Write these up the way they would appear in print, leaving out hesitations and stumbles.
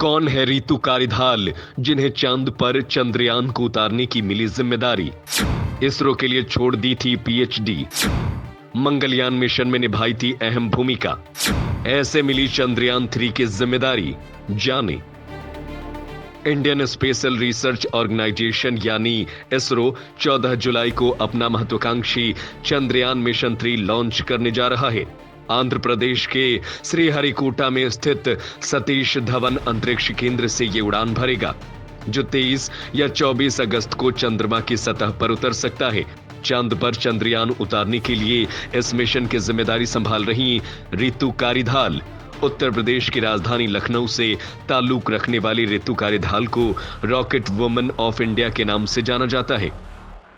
कौन है रितु कारिधाल, जिन्हें चांद पर चंद्रयान को उतारने की मिली जिम्मेदारी? इसरो के लिए छोड़ दी थी पीएचडी। मंगलयान मिशन में निभाई थी अहम भूमिका। ऐसे मिली चंद्रयान 3 की जिम्मेदारी, जाने। इंडियन स्पेशल रिसर्च ऑर्गेनाइजेशन यानी इसरो 14 जुलाई को अपना महत्वाकांक्षी चंद्रयान मिशन 3 लॉन्च करने जा रहा है। आंध्र प्रदेश के श्रीहरिकोटा में स्थित सतीश धवन अंतरिक्ष केंद्र से ये उड़ान भरेगा, जो 23 या 24 अगस्त को चंद्रमा की सतह पर उतर सकता है। चांद पर चंद्रयान उतारने के लिए इस मिशन की जिम्मेदारी संभाल रही रितु कारिधाल। उत्तर प्रदेश की राजधानी लखनऊ से ताल्लुक रखने वाली रितु कारिधाल को रॉकेट वुमन ऑफ इंडिया के नाम से जाना जाता है।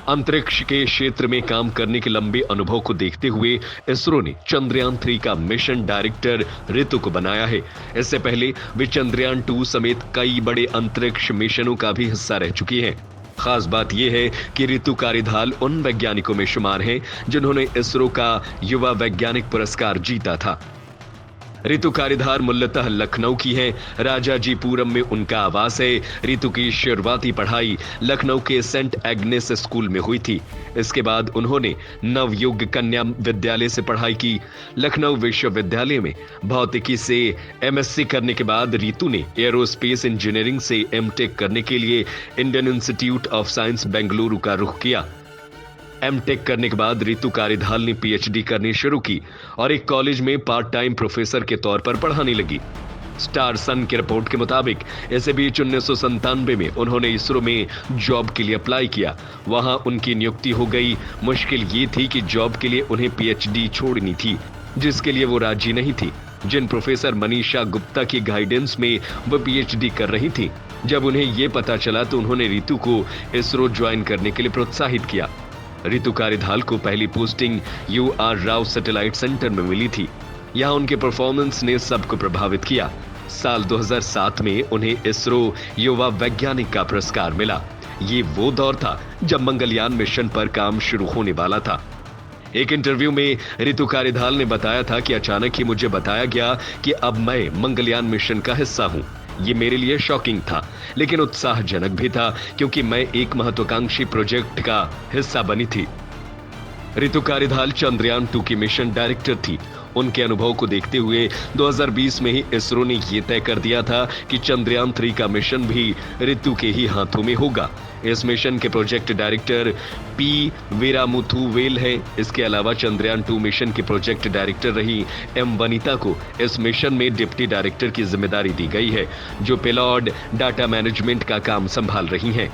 अंतरिक्ष के क्षेत्र में काम करने के लंबे अनुभव को देखते हुए इसरो ने चंद्रयान 3 का मिशन डायरेक्टर रितु को बनाया है। इससे पहले वे चंद्रयान 2 समेत कई बड़े अंतरिक्ष मिशनों का भी हिस्सा रह चुकी हैं। खास बात यह है कि रितु कारिधाल उन वैज्ञानिकों में शुमार हैं जिन्होंने इसरो का युवा वैज्ञानिक पुरस्कार जीता था। रितु कारिधाल मूलतः लखनऊ की है। राजाजीपुरम में उनका आवास है। रितु की शुरुआती पढ़ाई लखनऊ के सेंट एग्नेस स्कूल में हुई थी। इसके बाद उन्होंने नवयुग कन्या विद्यालय से पढ़ाई की। लखनऊ विश्वविद्यालय में भौतिकी से एमएससी करने के बाद रितु ने एरोस्पेस इंजीनियरिंग से एमटेक करने के लिए Indian institute of science Bengaluru का रुख किया। एमटेक करने के बाद रितु कारिधाल ने पीएचडी करनी शुरू की और एक कॉलेज में पार्ट टाइम प्रोफेसर के तौर पर पढ़ाने लगी। स्टार सन की रिपोर्ट के मुताबिक इसी बीच 1997 में उन्होंने इसरो में जॉब के लिए अप्लाई किया। वहां उनकी नियुक्ति हो गई। मुश्किल ये थी कि जॉब के लिए उन्हें पीएचडी छोड़नी थी, जिसके लिए वो राजी नहीं थी। जिन प्रोफेसर मनीषा गुप्ता की गाइडेंस में वो पीएचडी कर रही थी, जब उन्हें यह पता चला तो उन्होंने रितु को इसरो ज्वाइन करने के लिए प्रोत्साहित किया। रितु कारिधाल को पहली posting U R Rao satellite centre में मिली थी। यहां उनके परफॉर्मेंस ने सबको प्रभावित किया। साल 2007 में उन्हें इसरो युवा वैज्ञानिक का पुरस्कार मिला। ये वो दौर था जब मंगलयान मिशन पर काम शुरू होने वाला था। एक इंटरव्यू में रितु कारिधाल ने बताया था कि अचानक ही मुझे बताया गया कि अब मैं मंगलयान मिशन का हिस्सा हूं। ये मेरे लिए शॉकिंग था, लेकिन उत्साहजनक भी था, क्योंकि मैं एक महत्वाकांक्षी प्रोजेक्ट का हिस्सा बनी थी। रितु कारिधाल चंद्रयान 2 की मिशन डायरेक्टर थी। उनके अनुभव को देखते हुए 2020 में ही इसरो ने यह तय कर दिया था कि चंद्रयान 3 का मिशन भी रितु के ही हाथों में होगा। इस मिशन के प्रोजेक्ट डायरेक्टर पी वीरामुथुवेल है। इसके अलावा चंद्रयान 2 मिशन के प्रोजेक्ट डायरेक्टर रही एम वनिता को इस मिशन में डिप्टी डायरेक्टर की जिम्मेदारी दी गई है, जो पेलॉड डाटा मैनेजमेंट का काम संभाल रही हैं।